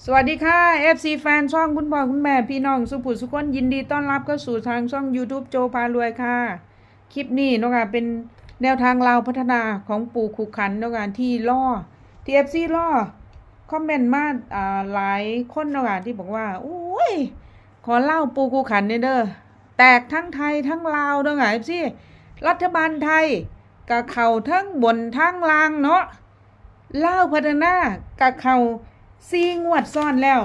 สวัสดีค่ะ FC แฟนช่องคุณพ่อคุณแม่พี่น้องสุภุสุขคนยินดีต้อนรับเข้าสู่ทางช่อง YouTube โจพารวยค่ะคลิปนี้เนาะค่ะเป็นแนวทางเราพัฒนาของปู่ขุขันเนาะค่ะที่ที่ FC คอมเมนต์มาหลายคนเนาะค่ะที่บอกว่าโอ้ยขอเล่าปู่ขุขันเนี่ยเด้อแตกทั้งไทยทั้งลาวเนาะค่ะ FC รัฐบาลไทยกับเข่าทั้งบนทั้งล่างเนาะเล่าพัฒนากับเข่างวดซ้อนแล้ว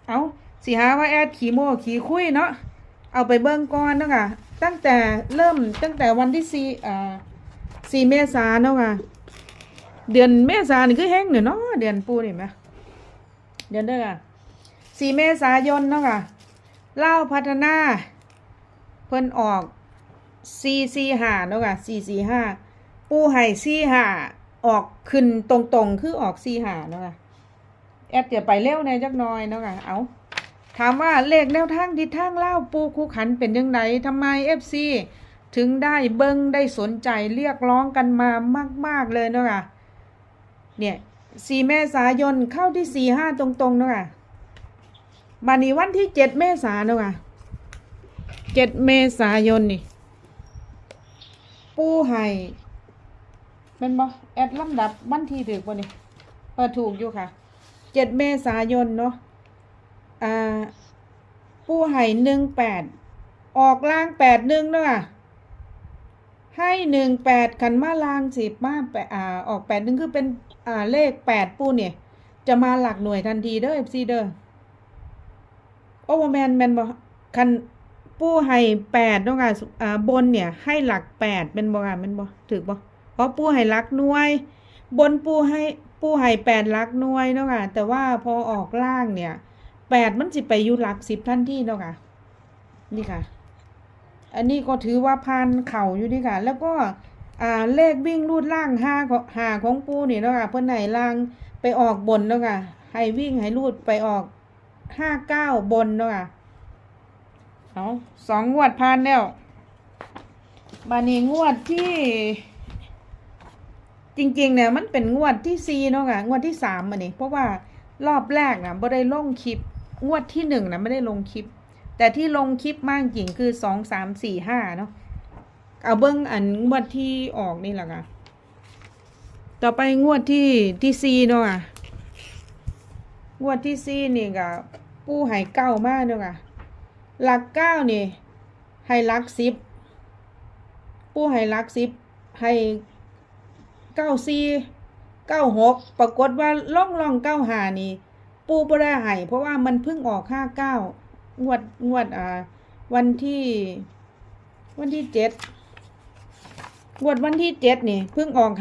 เอาสิหาว่าแอดขี่โม่ขี่คุยเนาะ เอาไปเบิ่งก่อนเนาะค่ะตั้งแต่วันที่4เมษายนเนาะค่ะเดือนเมษายนนี่คือแห้งเนาะเดือนปูนี่ไหมเดือนเด้อค่ะ4เมษายนเนาะค่ะเล่าพัฒนาเพิ่นออก445เนาะค่ะ445ปูให้45ออกขึ้นตรงๆคือออก45เนาะค่ะแอดจะไปเร็วในจักหน่อยเนาะค่ะเอาถามว่าเลขแนวทางทิศทางเล่าปูคูขันเป็นยังไงทำไม FC ถึงได้เบิ้งได้สนใจเรียกร้องกันมามากๆเลยเนาะค่ะเนี่ย4เมษายนเข้าที่45ตรงๆเนาะค่ะบัดนี้วันที่7เมษายนเนาะค่ะ7เมษายนนี่ปูให้เป็นบ่แอดลำดับวันที่ถูกบ่นี่ถูกอยู่ค่ะ7เมษายนเนาะปูให้18ออกล่าง81เนาะค่ะให้18กันมาล่าง10มาออก81คือเป็นเลข8ปูเนี่ยจะมาหลักหน่วยทันทีเด้อ FC เด้อโอ้บ่แม่นบ่คันปูให้8เนาะค่ะบนเนี่ยให้หลัก8เป็นบ่ค่ะแม่นบ่ถูกบ่เพราะปูให้หลักหน่วยบนปูให้8หลักหน่วยเนาะค่ะแต่ว่าพอออกล่างเนี่ย8มันสิไปอยู่หลัก10ทันทีเนาะค่ะนี่ค่ะอันนี้ก็ถือว่าพันเข่าอยู่นี่ค่ะแล้วก็เลขวิ่งรูดล่าง5ของปูนี่เนาะค่ะเพิ่นให้ล่างไปออกบนเนาะค่ะให้วิ่งให้รูดไปออก59บนเนาะค่ะเอา2งวดผ่านแล้วบัดนี้งวดที่จริงๆเนี่ยมันเป็นงวดที่4เนาะค่ะงวดที่3บัดนี้เพราะว่ารอบแรกน่ะบ่ได้ลงคลิปงวดที่1น่ะไม่ได้ลงคลิปแต่ที่ลงคลิปมากจริงคือ2 3 4 5เนาะเอาเบิ่งอันงวดที่ออกนี่แหละค่ะต่อไปงวดที่4เนาะค่ะงวดที่4นี่ก็ปูให้9มาเนาะค่ะหลัก9นี่ให้หลัก10ปูให้หลัก10ให้94 96ปรากฏว่าล่อง95นี่ปูบ่ได้ให้เพราะว่ามันเพิ่งออก59งวดวันที่7งวดวันที่7นี่เพิ่งออก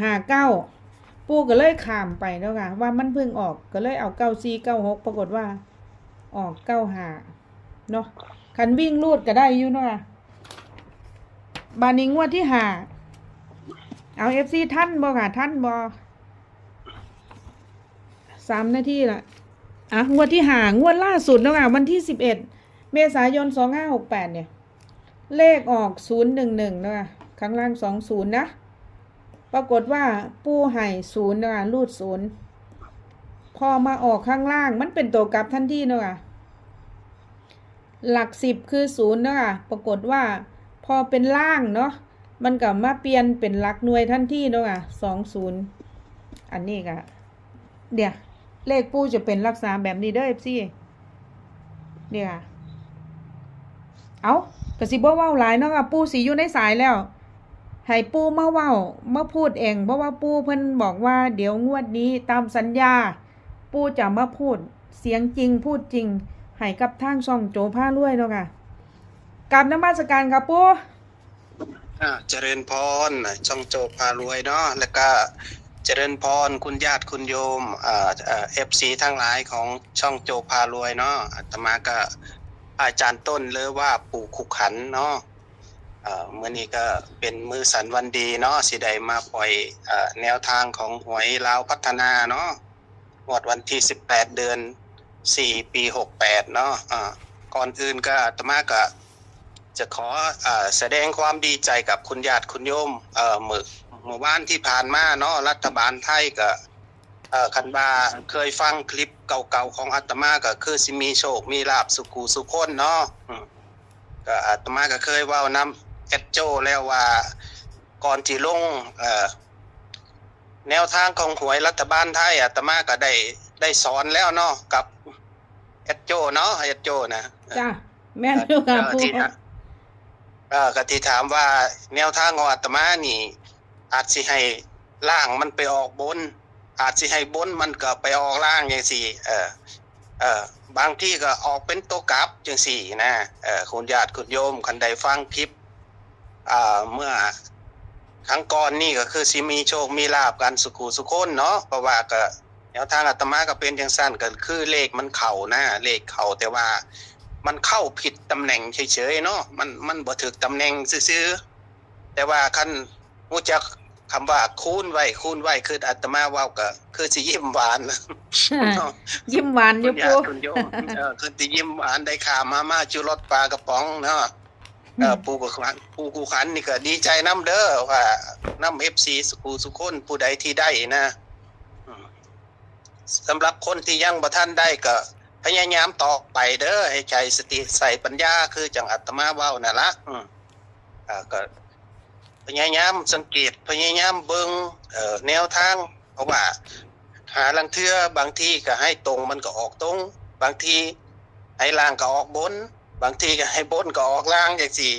59ปูก็เลยข้ามไปแล้วค่ะว่ามันเพิ่งออกก็เลยเอา94 96ปรากฏว่าออก95เนาะคันวิ่งรูดก็ได้อยู่เนาะบานี้งวดที่5เอา FC ท่านบ่ค่ะท่านบ่3นาทีละงวดที่5งวดล่าสุดเนาะค่ะวันที่11เมษายน2568เนี่ยเลขออก011เนาะค่ะข้างล่าง20นะปรากฏว่าปูให้0เนาะค่ะรูด0พอมาออกข้างล่างมันเป็นตัวกลับทันทีเนาะค่ะหลัก10คือ0เนาะค่ะปรากฏว่าพอเป็นล่างเนาะมันก็มาเปลี่ยนเป็นหลักหน่วยทันทีเนาะค่ะ20อันนี้ก็เดี๋ยวเลขปูจะเป็นลักษณะแบบนี้เด้อ FC เดี๋ยวเอากระสิบ่เว้าหลายเนาะค่ะปูสิอยู่ในสายแล้วให้ปูมาเว้ามาพูดเองเพราะว่าปูเพิ่นบอกว่าเดี๋ยวงวดนี้ตามสัญญาปูจะมาพูดเสียงจริงพูดจริงให้กับทางช่องโจพารวยเนาะค่ะกราบนมัสการครับปูเจริญพรช่องโจพารวยเนาะแล้วก็เจริญพรคุณญาติคุณโยมFC ทั้งหลายของช่องโจพารวยเนาะอาตมาก็อาจารย์ต้นเลยว่าปู่ขุขันเนาะเมื่อนี้ก็เป็นมือสันวันดีเนาะสิได้มาปล่อยแนวทางของหวยลาวพัฒนาเนาะงวดวันที่18เดือน4ปี68เนาะก่อนอื่นก็อาตมาก็จะขอแสดงความดีใจกับคุณญาติคุณโยมเมื่อวานที่ผ่านมาเนาะรัฐบาลไทยก็คันบาเคยฟังคลิป เก่าๆของอาตมาก็คือสิมีโชคมีลาภสุขุสุขคนเนาะก็อาตมาก็เคยเว้านำแอดโจแล้วว่าก่อนที่ลงแนวทางของหวยรัฐบาลไทยอาตมาก็ได้สอนแล้วเนาะกับแอดโจเนาะแอดโจนะ จ้ะแม่นอยู่ค่ะปู ก็ที่ถามว่าแนวทางของอาตมานี่อาจสิให้ล่างมันไปออกบนอาจสิให้บนมันก็ไปออกล่างจังซี่บางที่ก็ออกเป็นตัวกลับจังซี่นะคุณญาติคุณโยมคันใดฟังคลิปเมื่อครั้งก่อนนี่ก็คือสิมีโชคมีลาภกันสุขุสุขคนเนาะเพราะว่าก็แนวทางอาตมาก็เป็นจังซั่นก็คือเลขมันเข้านะเลขเข้าแต่ว่ามันเข้าผิดตำแหน่งเฉยๆเนาะมันบ่ถูกตำแหน่งซื่อๆแต่ว่าคันรู้จักคำว่าคูณไว้คืออาตมาเว้าก็คือสิยิ้มหวาน ยิ้มหวานอยู่ปู คุณโยมคือสิยิ้มหวานได้ข่าวมาจุรสปลากระป๋องเนาะปูกูขันนี่ก็ดีใจนํเด้อว่านํ FC สุคนผู้ใดที่ได้นะสำหรับคนที่ยังบ่ทันได้ก็พยายามต่อไปเด้อให้ใจสติใส่ปัญญาคือจังอาตมาเว้านั่นล่ะก็พยายามสังเกตพยายามเบิ่งแนวทางเพราะว่าหาลังเทื่อบางทีก็ให้ตรงมันก็ออกตรงบางทีให้ล่างก็ออกบนบางทีก็ให้บนก็ออกล่างจังซี่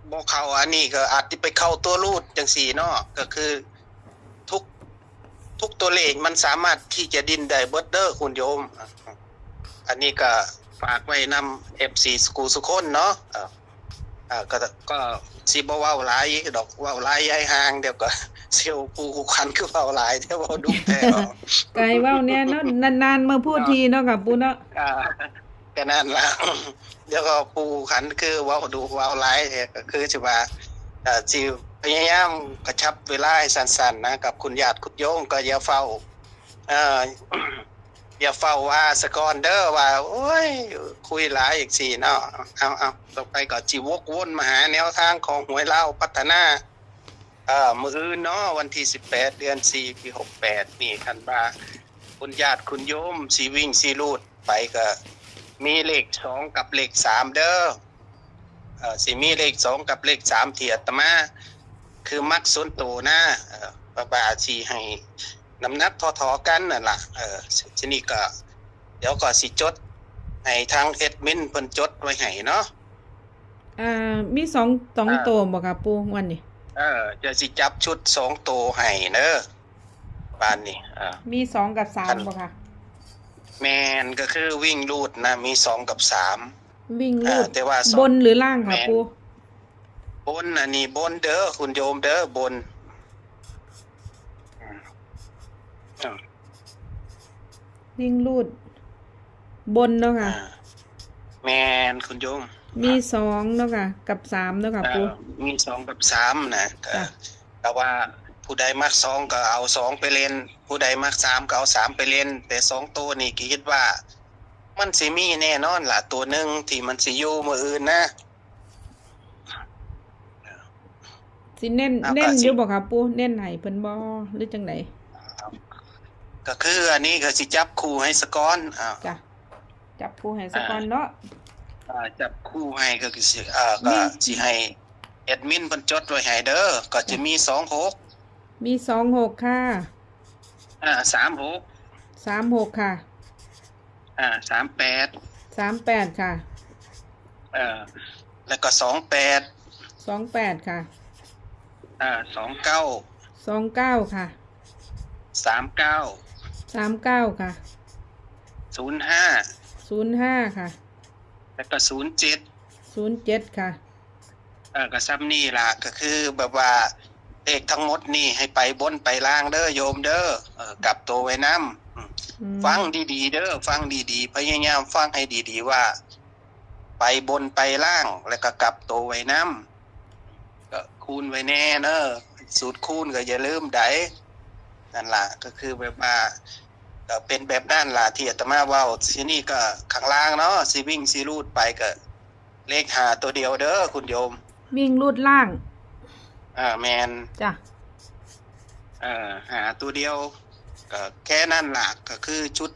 บ่เข้าอันนี้ก็อาจสิไปเข้าตัวรูดจังซี่เนาะก็คือทุกตัวเลขมันสามารถที่จะดิ้นได้เบิดเด้อคุณโยมอันนี้ก็ฝากไว้นำ FC สุคนเนาะก็สิบ่เว้าหลายดอกเว้าหลายยายห่างเดี๋ยวก็เสียวปูกูคันคือเว้าหลายเดี๋ยวเว้าดุแท้ ไกลเว้าเนี่ยเนาะนานๆมาพูดทีเนาะค่ะปูเนาะก็นั่นล่ะ เดี๋ยวก็ปูขันคือเว้าดุเว้าหลายก็คือสิว่าสิพยายามกระชับเวลาให้สั้นๆนะกับคุณญาติคุณโยมก็อย่าเฝ้าอย่าเฝ้าว่าสะก่อนเด้อว่าโอ้ยคุยหลายอีกสี่เนาะเอาต่อไปก็สิวกวนมาหาแนวทางของหวยลาวพัฒนามื้ออื่นเนาะวันที่18เดือน4ปี68นี่คันว่าคุณญาติคุณโยมสิวิ่งสิรูดไปก็มีเลข2กับเลข3เด้อสิมีเลข2กับเลข3ที่อาตมาคือมักส่วนตัวนะว่าสิให้น้ำหนักทอๆกันนั่นล่ะทีนี้ก็เดี๋ยวก็สิจดให้ทางแอดมินเพิ่นจดไว้ให้เนาะมี2ตัวบ่ค่ะปูวันนี้จะสิจับชุด2ตัวให้เด้อปานนี้มี2กับ3บ่ค่ะแม่นก็คือวิ่งรูดนะมี2กับ3วิ่งรูดแต่ว่าบนหรือล่างค่ะปูบนอันนี้บนเด้อคุณโยมเด้อบนวิ่งรูดบนเนาะค่ะแม่นคุณโยมมี2เนาะค่ะกับ3เนาะค่ะปูมี2กับ3นะแต่ว่าผู้ใดมัก2ก็เอา2ไปเล่นผู้ใดมัก3ก็เอา3ไปเล่นแต่2ตัวนี่คิดว่ามันสิมีแน่นอนล่ะตัวนึงที่มันสิอยู่มื้ออื่นนะสิเน้นอยู่บ่ค่ะปูเน้นให้เพิ่นบ่หรือจังได๋ก็คืออันนี้ก็สิจับคู่ให้ซะก่อนจ้ะจับคู่ให้ซะก่อนเนาะจับคู่ให้ก็สิก็สิให้แอดมินเพิ่นจดไว้ให้เด้อก็จะมี26มี26ค่ะ36ค่ะ38ค่ะแล้วก็28ค่ะ29ค่ะ39ค่ะ05ค่ะแล้วก็07ค่ะก็ซ้ำนี่ล่ะก็คือแบบว่าเลขทั้งหมดนี่ให้ไปบนไปล่างเด้อโยมเด้อกลับตัวไว้นำฟังดีๆเด้อฟังดีๆพยายามฟังให้ดีๆว่าไปบนไปล่างแล้วก็กลับตัวไว้นำก็คูณไว้แน่เด้อสูตรคูณก็อย่าลืมได้นั่นล่ะก็คือแบบว่าก็เป็นแบบนั้นล่ะที่อาตมาเว้าทีนี้ก็ข้างล่างเนาะสิวิ่งสิรูดไปก็เลข5ตัวเดียวเด้อคุณโยมวิ่งรูดล่างแม่นจ้ะหาตัวเดียวก็แค่นั้นล่ะก็คือชุด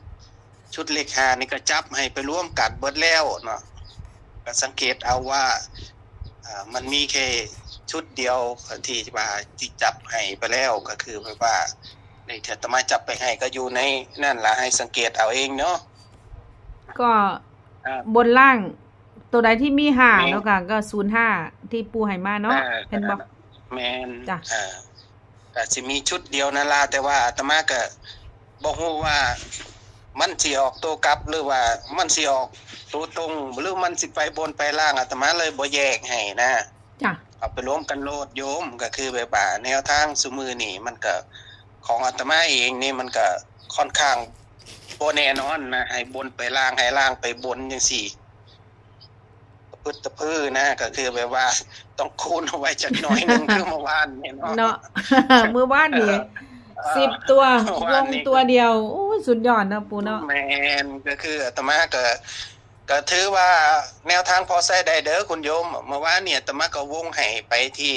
ชุดเลขหานี่ก็จับให้ไปร่วมกันเบิดแล้วเนาะก็สังเกตเอาว่ามันมีแค่ชุดเดียวที่ว่าที่จับให้ไปแล้วก็คือแบบว่าในเถอาตมาจับไปให้ก็อยู่ในนั่นล่ะให้สังเกตเอาเองเนาะ ก็ อ่า บนล่างตัวใดที่มีห้า แม่น แล้วก็05ที่ปูให้มาเนาะเห็นบ่ แม่น จ้ะ ก็สิมีชุดเดียวนั่นล่ะแต่ว่าอาตมาก็บ่ฮู้ว่ามันสิออกตัวกลับหรือว่ามันสิออกตัวตรงหรือมันสิไปบนไปล่างอาตมาเลยบ่แยกให้นะ จ้ะ เอาไปรวมกันโลดโยมก็คือแบบว่าแนวทางซุมื้อนี่มันก็ของอาตมาเองนี่มันก็ค่อนข้างบ่แน่นอนนะให้บนไปล่างให้ล่างไปบนจังซี่พึดตะพื้อนะก็คือแบบว่าต้องคูณเอาไว้จักหน่อยหนึง คือเมื่อวานนี่เนาะ เนาะ มื้อวานนี่10 ตัว วงตัวเดียวโอ้ยสุดยอดนะปูเนาะ แม่นก็คืออาตมาก็ถือว่าแนวทางพอใช้ได้เด้อคุณโยมเมื่อวานเนี่ยอาตมาก็วงให้ไปที่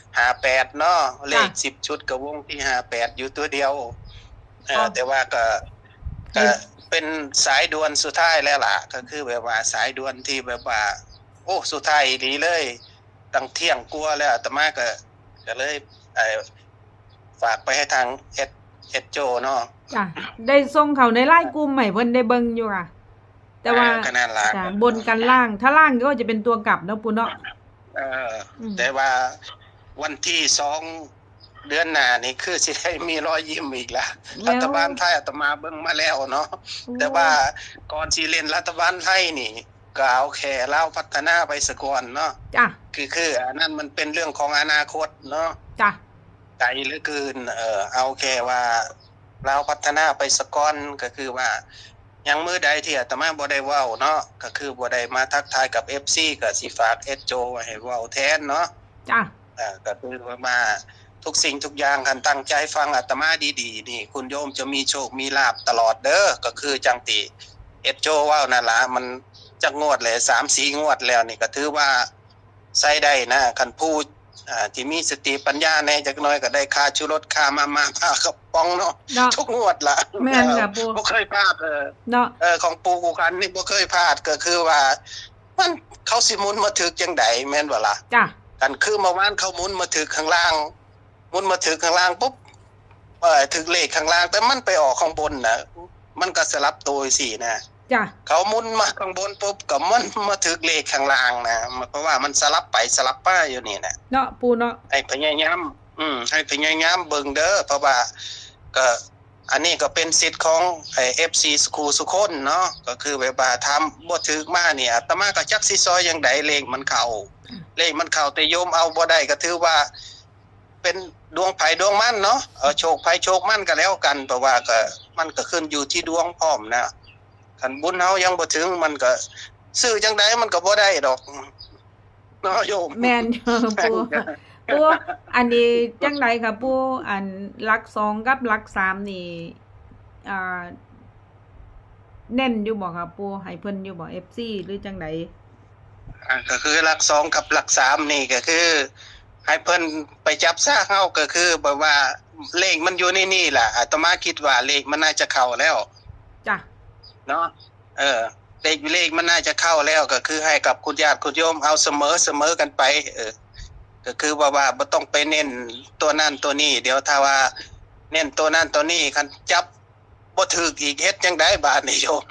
58เนาะเลข10ชุดก็วงที่58อยู่ตัวเดียวแต่ว่าก็เป็นสายด่วนสุดท้ายแล้วล่ะก็คือแบบว่าสายด่วนที่แบบว่าโอ้สุดท้ายดีเลยตั้งเที่ยงกลัวแล้วอาตมาก็เลยฝากไปให้ทางเอดโจเนาะ จ้ะได้ส่งเขาในไลน์กลุ่มให้เพิ่นได้เบิ่งอยู่ค่ะ แต่ว่า ก็นั่นล่ะ จ้ะบนกันล่าง ถ้าล่างก็จะเป็นตัวกลับเนาะปูเนาะ แต่ว่าวันที่2เดือนหน้านี่คือสิได้มีรอยยิ้มอีกแล้วรัฐบาลไทยอาตมาเบิ่งมาแล้วเนาะแต่ว่าก่อนสิเล่นรัฐบาลไทยนี่ก็เอาแค่ลาวพัฒนาไปซะก่อนเนาะ จ้ะ คืออันนั้นมันเป็นเรื่องของอนาคตเนาะ จ้ะ ไกลเหลือเกินเอาแค่ว่าเราพัฒนาไปสะก่อนก็คือว่ายังมื้อใดที่อาตมาบ่ได้เว้าเนาะก็คือบ่ได้มาทักทายกับ FC ก็สิฝากเอดโจไว้ให้เว้าแทนเนาะ จ้ะ ก็คือว่าทุกสิ่งทุกอย่างคันตั้งใจฟังอาตมาดีๆนี่คุณโยมจะมีโชคมีลาภตลอดเด้อก็คือจังติเอดโจเว้านั่นล่ะมันจักงวดเลย 3-4 งวดแล้วนี่ก็ถือว่าใช้ได้นะคันผู้ที่มีสติปัญญาแน่จักหน่อยก็ได้ค่าชูรสค่ามาค่ากระป๋องเนาะ เนาะ ทุกงวดล่ะ แม่นค่ะปู่ บ่เคยพลาดเนาะ ของปู่กูคันนี่บ่เคยพลาดก็คือว่ามันเขาสิหมุนมาถึกจังไดแม่นบ่ล่ะ จ้ะ กันคือเมื่อวานเขาหมุนมาถึกข้างล่างหมุนมาถึกข้างล่างปุ๊บถึกเลขข้างล่างแต่มันไปออกข้างบนน่ะมันก็สลับตัวสินะ จ้ะ เขาหมุนมาข้างบนปุ๊บก็มันมาถึกเลขข้างล่างนะเพราะว่ามันสลับไปสลับมาอยู่นี่น่ะ เนาะปูเนาะ ให้พยายามให้พยายามเบิ่งเด้อเพราะว่าก็อันนี้ก็เป็นสิทธิ์ของFC สคูสุคนเนาะก็คือแบบว่าทำบ่ถึกมาเนี่ยอาตมาก็จักสิซอยจังไดเลขมันเข้าแต่โยมเอาบ่ได้ก็ถือว่าเป็นดวงไผดวงมันเนาะโชคไผโชคมันก็แล้วกันเพราะว่าก็มันก็ขึ้นอยู่ที่ดวงพร้อมนะคันบุญเฮายังบ่ถึงมันก็ซื้อจังไดมันก็บ่ได้ดอกเนาะโยม แม่น ปูปูอันนี้จังไดค่ะปูอันหลัก2กับหลัก3นี่อ่าเน้นอยู่บ่ค่ะปูให้เพิ่นอยู่บ่ FC หรือจังได ก็คือหลัก2กับหลัก3นี่ก็คือให้เพิ่นไปจับซะเฮาก็คือแบบว่าเลขมันอยู่ในนี่ล่ะอาตมาคิดว่าเลขมันน่าจะเข้าแล้ว จ้ะ เนาะเลขมันน่าจะเข้าแล้วก็คือให้กับคุณญาติคุณโยมเอาเสมอกันไปก็คือว่าบ่ต้องไปเน้นตัวนั้นตัวนี้เดี๋ยวถ้าว่าเน้นตัวนั้นตัวนี้คันจับบ่ถูกอีกเฮ็ดจังได๋บาดนี้โยม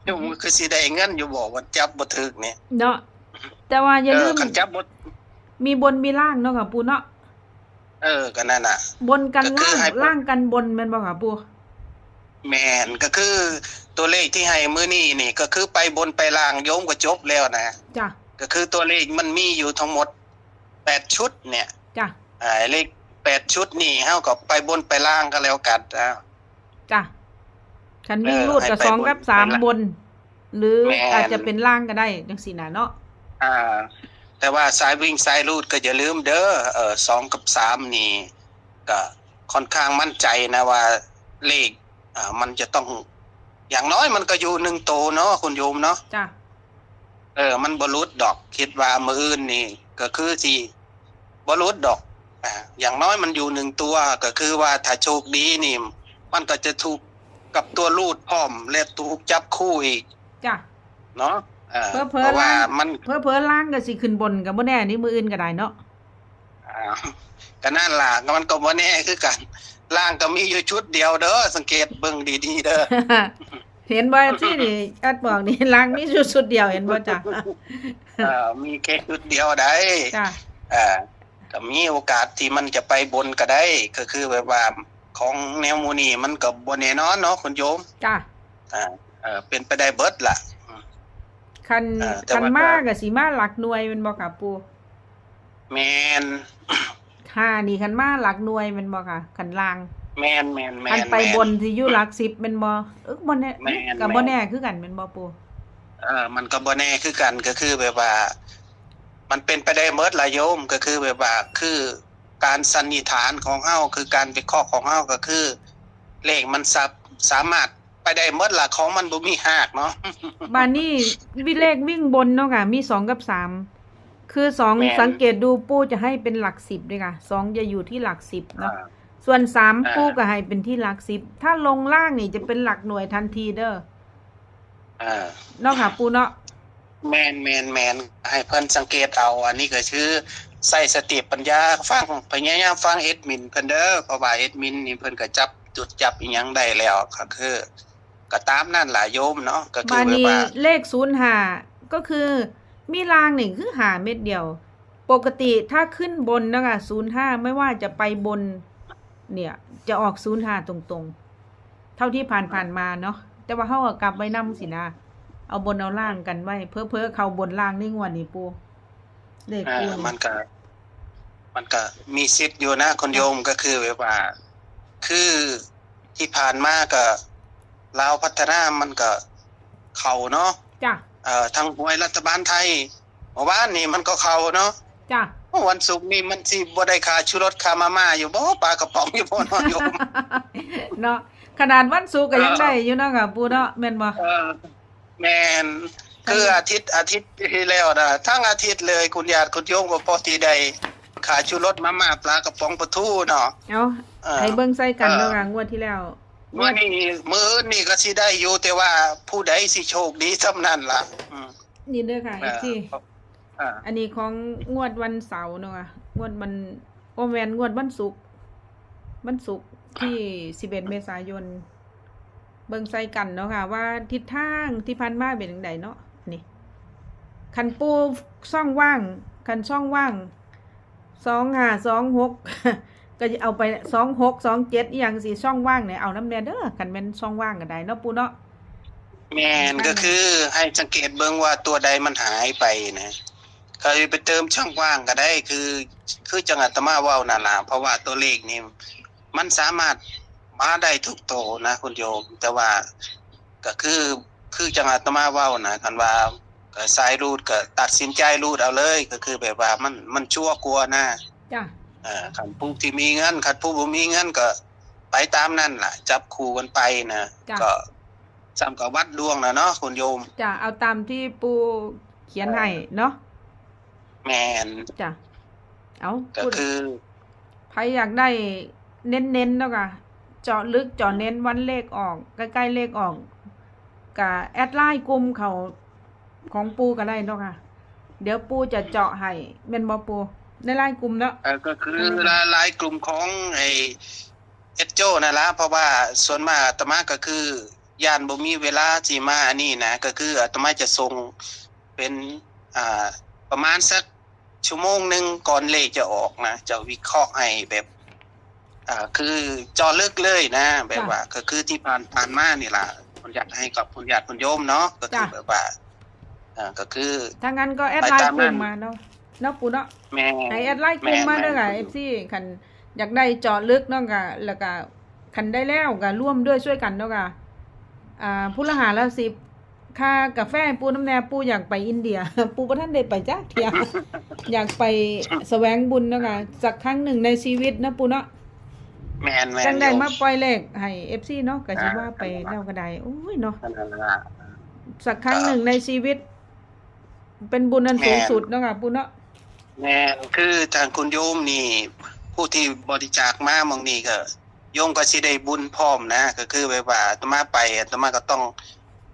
โยมคือสิได้เงินอยู่บ่ว่าจับบ่ถูกนี่ เนาะแต่ว่าอย่าลืม คันจับบ่ มีบนมีล่างเนาะค่ะปูเนาะ ก็นั่นน่ะ บนกัน ก็คือ ล่าง ให้ ล่างกันบนแม่นบ่ค่ะปู แม่นก็คือตัวเลขที่ให้มื้อนี้นี่ก็คือไปบนไปล่างโยมก็จบแล้วนะ จ้ะ ก็คือตัวเลขมันมีอยู่ทั้งหมด8ชุดเนี่ย จ้ะ เลข8ชุดนี่เฮาก็ไปบนไปล่างก็แล้วกันจ้ะคันวิ่งรูดกับ ให้ไป 2กับบ นไปล่าง 3บน หรือ แม่น อาจจะเป็นล่างก็ได้จังซี่น่ะเนาะ แต่ว่าสายวิ่งสายรูดก็อย่าลืมเด้อ2กับ3นี่ก็ค่อนข้างมั่นใจนะว่าเลขมันจะต้องอย่างน้อยมันก็อยู่1โตวเนาะคุณโยมเนาะ จ้ะ มันบ่หลุดดอกคิดว่ามื้ออื่นนี่ก็คือสิบ่หลุดดอกอย่างน้อยมันอยู่1ตัวก็คือว่าถ้าโชคดีนี่มันก็จะถูก กับตัวรูดพร้อมและถูกจับคู่อีก จ้ะ เนาะเผลอ เพราะว่า ล่าง มัน เผลอล่างก็สิขึ้นบนก็บ่แน่นี่มื้ออื่นก็ได้เนาะ อ่าก็นั่นล่ะมันก็บ่แน่คือกันล่างก็มีอยู่ชุดเดียวเด้อสังเกตเบิ่งดีๆเด้อ เห็นบ่ที่นี่อัดบอกนี่ล่างมีสุดเดียวเห็นบ่จ้ะ มีแค่ชุดเดียวได้ จ้ะ ก็มีโอกาสที่มันจะไปบนก็ได้ ก็คือแบบว่าของแนวหมู่นี้มันก็บ่แน่นอนเนาะคุณโยม จ้ะ เป็นไปได้เบิดล่ะ คัน แต่ คัน ว่า มาก็สิมาหลักหน่วยแมันบ่ค่ะปู่ แม่น ค่ะนี่คันมาหลักหน่วยแมันบ่ค่ะคันล่าง แม่น คันไปบนสิอยู่หลัก10แม่นบ่บ่แน่ แม่น ก็บ่แน่คือกันแม่นบ่ปู่ มันก็บ่แน่คือกันก็คือแบบว่า มันเป็นไปได้เมิดล่ะโยมก็คือแบบว่าคือการสันนิษฐานของเฮาคือการวิเคราะห์ของเฮาก็คือ เลขมันสามารถไปได้เมิดล่ะของมันบ่มีหักเนาะ บ้านนี้วิเลขวิ่งบนเนาะค่ะมี2กับ3คือ แม่น 2สังเกตดูปู่จะให้เป็นหลัก10ด้วยค่ะ2จะอยู่ที่หลัก10เนาะ อ่า ส่วน3 อ่า ปู่ก็ให้เป็นที่หลัก10ถ้าลงล่างนี่จะเป็นหลักหน่วยทันทีเด้อ อ่า เนาะค่ะปู่เนาะ แมนให้เพิ่นสังเกตเอา อันนี้ก็คือใส่สติปัญญาฟังพยายามฟังเอดมินเพิ่นเด้อเพราะว่าเอดมินนี่เพิ่นก็จับจุดจับอีหยังได้แล้วก็คือก็ตามนั่นล่ะโยมเนาะก็คื บ้า อน แบบ นี้ ว่า เลข05ก็คือมีรางนี่คือหาเม็ดเดียว ปกติถ้าขึ้นบนนะคะ05ไม่ว่าจะไปบน เนี่ยจะออก05ตรงๆ เท่าที่ผ่านมาเนาะแต่ว่าเฮาก็กลับไว้นำสินะเอาบนเอาล่างกันไว้เพ้อๆเข้าบนล่างในงวดนี้ปูเลขปูนี่ มันก็มีสิทธิ์อยู่นะคุณโยมก็คือแบบว่า คือที่ผ่านมาก็ลาวพัฒนามันก็เข้าเนาะ จ้ะ ทางหวยรัฐบาลไทยเมื่อวานนี่มันก็เข้าเนาะ จ้ะ วันศุกร์นี่มันสิบ่ได้ค่าชูรสค่ามาม่าอยู่บ่ปลากระป๋องอยู่บ่เนาะโยม เนาะขนาดวันศุกร์ก็ยังได้อยู่เนาะค่ะปูเนาะแม่นบ่ แม่นคืออาทิตย์ที่แล้วนะทั้งอาทิตย์เลยคุณญาติคุณโยมบ่พอที่ได้ค่าชูรสมาม่าปลากระป๋องปลาทูเนาะ เอาให้เบิ่งใส่กันเนาะค่ะงวดที่แล้ว มื้อนี้มื้ออื่นนี่ก็สิได้อยู่แต่ว่าผู้ใดสิโชคดีส่ำนั้นล่ะนี่เด้อค่ะที่ อ่า อันนี้ของงวดวันเสาร์เนาะค่ะงวดมันบ่แม่นงวดวันศุกร์ที่11เมษายนเบิ่งใส่กันเนาะค่ะว่าทิศทางที่ผ่านมาเป็นจังไดเนาะนี่คันปูช่องว่างคันช่องว่าง2526 ก็จะเอาไป26 27อีหยังสิช่องว่างเนี่ยเอานำแน่เด้อคันแม่นช่องว่างก็ได้เนาะปูเนาะ แม่นก็คือให้สังเกตเบิ่งว่าตัวใดมันหายไปนะก็ไปเติมช่องว่างก็ได้คือจังอาตมาเว้านั่นล่ะเพราะว่าตัวเลขนี่มันสามารถมาได้ทุกโตนะคุณโยม แต่ว่าก็คือจังอาตมาเว้านะคันว่าก็สายรูดก็ตัดสินใจรูดเอาเลย ก็คือแบบว่ามันชั่วกลัวนะ จ้ะ คันผู้ที่มีเงินคันผู้บ่มีเงินก็ไปตามนั่นล่ะ จับคู่กันไปนะก็ซ้ำกับวัดดวงนะเนาะคุณโยม จ้ะเอาตามที่ปูเขียนให้เนาะ แม่น จ้ะเอา ก็คือ ใครอยากได้เน้นๆเนาะค่ะเจาะลึกเจาะเน้นวันเลขออกใกล้ๆเลขออกก็แอดไลน์กลุ่มเขาของปูก็ได้เนาะค่ะเดี๋ยวปูจะเจาะให้แม่นบ่ปูในไลน์กลุ่มเนาะ ก็คือหลายกลุ่มของไอ้เอดโจนั่นล่ะเพราะว่าส่วนมากอาตมาก็คือย่านบ่มีเวลาสิมาอันนี้นะก็คืออาตมาจะส่งเป็นประมาณสักชั่วโมงนึงก่อนเลขจะออกนะจะวิเคราะห์ให้แบบคือเจาะลึกเลยนะแบบว่าก็คือที่ผ่านมานี่ล่ะผมอยากให้กับคุณญาติคุณโยมเนาะก็คือแบบว่าก็คือ ถ้างั้นก็แอดไลน์กลุ่มมาเนาะปูเนาะ แม่ ให้แอดไลน์กลุ่มมาเด้อค่ะ FC คันอยากได้เจาะลึกเนาะค่ะแล้วก็คันได้แล้วก็ร่วมด้วยช่วยกันเนาะค่ะผู้ละหาละ10ค่ากาแฟปูน้ำแนปูอยากไปอินเดีย ปูบ่ทันได้ไปจักเที่ย อยากไปแสวงบุญเนาะค่ะสักครั้งหนึ่งในชีวิตนะปูเนาะ แม่น จังได้มาปล่อยเลขให้ FC เนาะก็สิว่าไปแล้วก็ได้โอ้ยเนาะสักครั้งหนึ่งในชีวิต เป็นบุญอันสูงสุดเนาะค่ะปูเนาะ แม่คือทางคุณโยมนี่ผู้ที่บริจาคมาหม้องนี้ก็ โยมก็สิได้บุญพร้อมนะก็คือแบบว่าอาตมาไปอาตมาก็ต้อง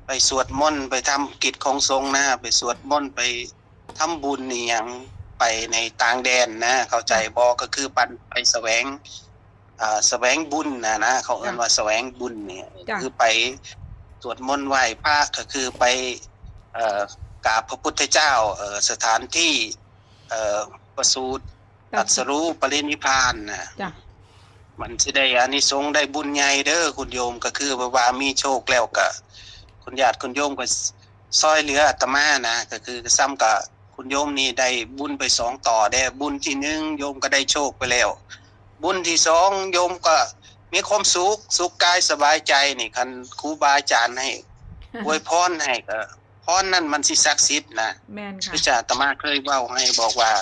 ไปสวดมนต์ไปทำกิจของสงฆ์นะไปสวดมนต์ไปทำบุญนี่หยังไปในต่างแดนนะเข้าใจบ่ก็คือปันไปแสวงแสวงบุญนะเขาเอิ้นว่าแสวงบุญเนี่ยคือไปสวดมนต์ไหว้พระก็คือไปกราบพระพุทธเจ้าสถานที่ประสูติตรัสรู้ปรินิพพานนะ จ้ะ มันสิได้อานิสงส์ได้บุญใหญ่เด้อคุณโยมก็คือว่ามีโชคแล้วก็คุณญาติคุณโยมก็ซอยเหลืออาตมานะก็คือซ้ำกับคุณโยมนี่ได้บุญไป2ต่อได้บุญที่1โยมก็ได้โชคไปแล้วบุญที่2โยมก็มีความสุขกายสบายใจนี่คันครูบาอาจารย์ให้อวยพรให้ก็พรนั้นมันสิศักดิ์สิทธิ์นะ แม่นค่ะ คืออาตมาเคยเว้าให้บอกว่า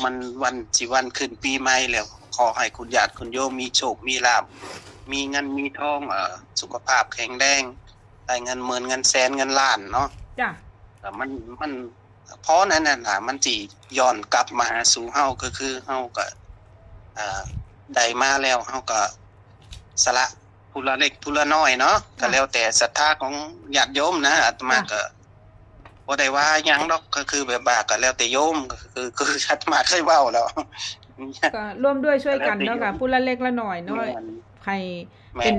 มันวันขึ้นปีใหม่แล้วขอให้คุณญาติคุณโยมมีโชคมีลาภมีเงินมีทองสุขภาพแข็งแรงได้เงินหมื่นเงินแสนเงินล้านเนาะ จ้ะ แต่มันเพราะนั้นน่ะมันสิย้อนกลับมาหาสู่เฮาก็คือเฮาก็ได้มาแล้วเฮาก็สละผู้ละเล็กผู้ละน้อยเนาะก็แล้วแต่ศรัทธาของญาติโยมนะอาตมาก็บ่ได้ว่าหยังดอกก็คือแบบว่าก็แล้วแต่โยมก็คืออาตมาเคยเว้าแล้ว ก็ร่วมด้วยช่วยกันเนาะค่ะผู้ละเล็กละน้อยเนาะให้เป็น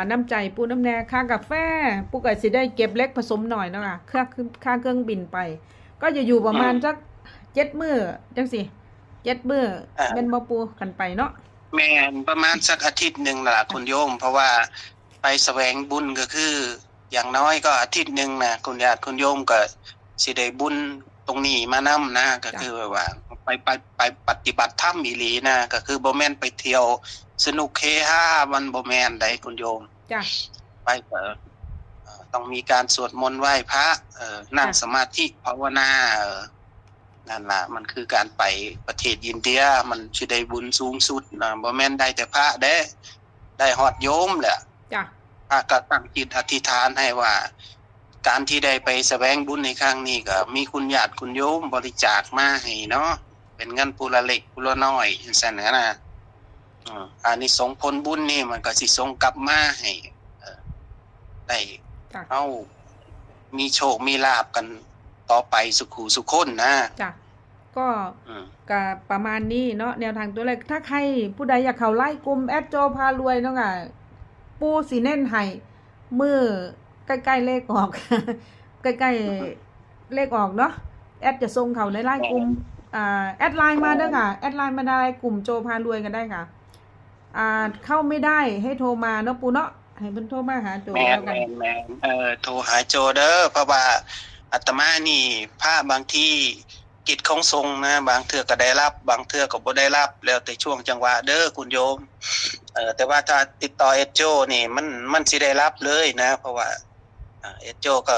น้ำใจปูน้ำแน่ค่ากาแฟปูก็สิได้เก็บเล็กผสมหน่อยเนาะค่ะค่าเครื่องบินไป ก็จะอยู่ประมาณสัก7มื้อจังซี่7มื้อแม่นบ่ปูกันไปเนาะแม่นประมาณสักอาทิตย์หนึ่งล่ะคุณโยมเพราะว่าไปแสวงบุญก็คืออย่างน้อยก็อาทิตย์หนึ่งนะคุณญาติคุณโยมก็สิได้บุญตรงนี้มานำนะก็คือว่าไปปฏิบัติธรรมอีหลีนะก็คือบ่แม่นไปเที่ยวสนุกเฮฮามันบ่แม่นได้คุณโยม จ้ะ ไปก็ต้องมีการสวดมนต์ไหว้พระนั่งสมาธิภาวนานั่นล่ะมันคือการไปประเทศอินเดียมันสิได้บุญสูงสุดนะบ่แม่นได้แต่พระเด้ได้ฮอดโยมแหละ จ้ะ พระก็ตั้งจิตอธิษฐานให้ว่า การที่ได้ไปแสวงบุญในครั้งนี้ก็มีคุณญาติคุณโยมบริจาคมาให้เนาะเป็นเงินผู้ละเล็กผู้ละน้อยจังซั่นนะอานิสงส์ผลบุญนี่มันก็สิส่งกลับมาให้ได้เอามีโชคมีลาภกันต่อไปสุขุสุขคนนะ จ้ะก็ประมาณนี้เนาะแนวทางตัวเลขถ้าใครผู้ใดอยากเข้าไล่กลุ่มโจพารวยเนาะค่ะปูสิเน้นให้มือใกล้ๆเลขออก ใกล้ๆเลขออกเนาะแอดจะส่งเข้าในไลน์กลุ่มแอดไลน์มาเด้อค่ะแอดไลน์มาได้กลุ่มโจพารวยกันได้ค่ะเข้าไม่ได้ให้โทรมาเนาะปูเนาะให้เพิ่นโทรมาหาโจแล้วกันแม่โทรหาโจเด้อเพราะว่าอาตมานี่พระบางที่กิจของสงฆ์นะบางเทื่อก็ได้รับบางเทื่อก็บ่ได้รับแล้วแต่ช่วงจังหวะเด้อคุณโยมแต่ว่าถ้าติดต่อโจนี่มันสิได้รับเลยนะเพราะว่าโจก็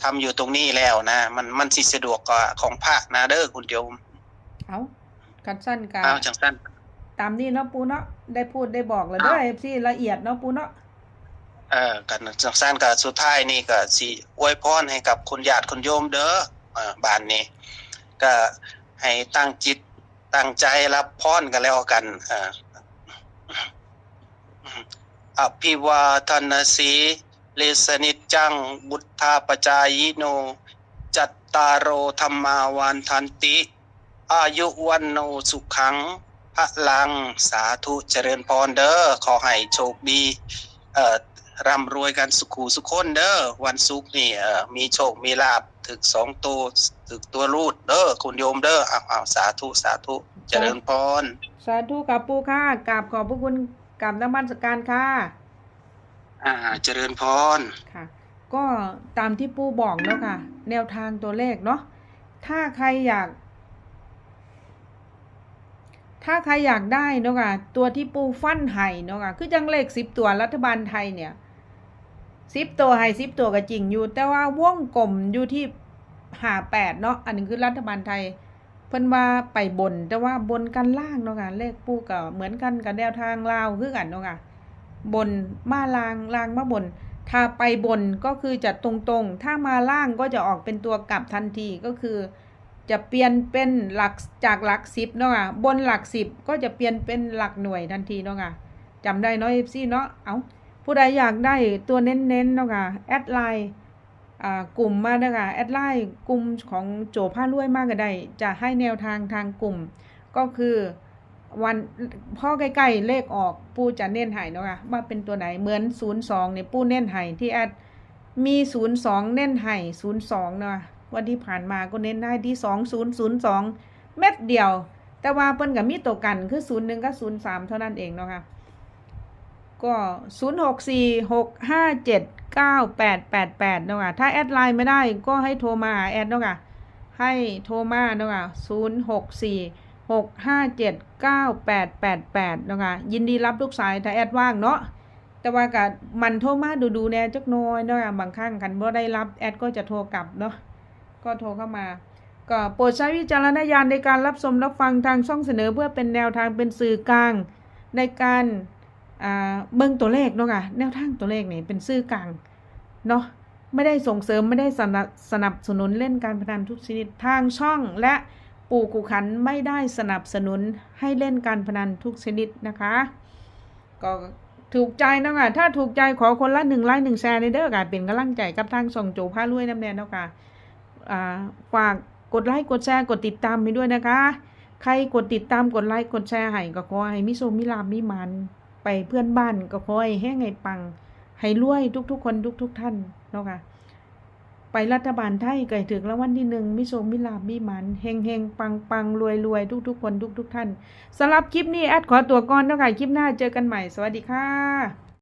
ทำอยู่ตรงนี้แล้วนะมันสิสะดวกกว่าของพระนะเด้อคุณโยมเอากันสั้นกันจังสั้นตามนี้เนาะปูเนาะได้พูดได้บอกแล้วเด้อ FC ละเอียดเนาะปูเนาะกันจังสั้นก็สุดท้ายนี่ก็สิอวยพรให้กับคุณญาติคุณโยมเด้อบ้านนี้ก็ให้ตั้งจิตตั้งใจรับพรกันแล้วกันอภิวาทนาสีเลสนิจจังบุทธาปจายโนจัตตารโอธัมมาวันทันติอายุวันโนสุขังพลังสาธุเจริญพรเด้อขอให้โชคดีร่ำรวยกันสุขุสุขคนเด้อวันศุกร์นี่มีโชคมีลาภถึก2ตัวถึกตัวรูดเด้อคุณโยมเด้อเอาสาธุเจริญพรสาธุกับปู่ค่ะกราบขอบพระคุณกราบนมัสการค่ะเจริญพรค่ะก็ตามที่ปู่บอกเนาะค่ะแนวทางตัวเลขเนาะถ้าใครอยากได้เนาะค่ะตัวที่ปู่ฟันให้เนาะค่ะคือจังเลข10ตัวรัฐบาลไทยเนี่ย10ตัวให้10ตัวก็จริงอยู่แต่ว่าวงกลมอยู่ที่58เนาะอันนี้คือรัฐบาลไทยเพิ่นว่าไปบนแต่ว่าบนกันล่างเนาะค่ะเลขปู่ก็เหมือนกันกับแนวทางลาวคือกันเนาะค่ะบนมาล่างมาบนถ้าไปบนก็คือจะตรงๆถ้ามาล่างก็จะออกเป็นตัวกลับทันทีก็คือจะเปลี่ยนเป็นหลักจากหลัก10เนาะค่ะบนหลัก10ก็จะเปลี่ยนเป็นหลักหน่วยทันทีเนาะค่ะ จำได้เนาะ FC เนาะเอาผู้ใดอยากได้ตัวเน้นๆเนาะค่ะแอดไลน์กลุ่มมาเด้อค่ะแอดไลน์กลุ่มของโจพารวยมากก็ได้จะให้แนวทางทางกลุ่มก็คือวันพ่อใกล้ๆเลขออกปูจะเน้นให้เนาะค่ะว่าเป็นตัวไหนเหมือน02เนี่ยปูเน้นให้ที่แอดมี02เน้นให้02เนาะวันที่ผ่านมาก็เน้นได้ที่2002เม็ดเดียวแต่ว่าเพิ่นก็มีตัวกันคือ01กับ03เท่านั้นเองเนาะค่ะก็0646579888เนาะค่ะถ้าแอดไลน์ไม่ได้ก็ให้โทรมาหาแอดเนาะค่ะให้โทรมาเนาะค่ะ0646579888เนาะค่ะยินดีรับทุกสายถ้าแอดว่างเนาะแต่ว่าก็มันโทรมาดูแน่จักหน่อยเนาะค่ะบางครั้งคันบ่ได้รับแอดก็จะโทรกลับเนาะก็โทรเข้ามาก็โปรดใช้วิจารณญาณในการรับชมรับฟังทางช่องเสนอเพื่อเป็นแนวทางเป็นสื่อกลางในการเบิ่งตัวเลขเนาะค่ะแนวทางตัวเลขนี่เป็นสื่อกลางเนาะไม่ได้ส่งเสริมไม่ได้สนับสนุนเล่นการพนันทุกชนิดทางช่องและปู่กุขันไม่ได้สนับสนุนให้เล่นการพนันทุกชนิดนะคะก็ถูกใจเนาะค่ะถ้าถูกใจขอคนละ1 ไลค์ 1 แชร์ในเด้อค่ะเป็นกำลังใจกับทางช่องโจพารวยน้ำแน่เนาะค่ะฝากกดไลค์กดแชร์กดติดตามให้ด้วยนะคะใครกดติดตามกดไลค์กดแชร์ให้ก็ขอให้มิโชคมิลาภมิมันไปเพื่อนบ้านก็ขอให้แห้งให้ปังให้รวยทุกๆคนทุกท่านเนาะค่ะไปรัฐบาลไทยก็ถึงรางวัลที่1มิโชคมิลาภมิมันเฮงปังรวยทุกคนทุกท่านสำหรับคลิปนี้แอดขอตัวก่อนเนาะค่ะคลิปหน้าเจอกันใหม่สวัสดีค่ะ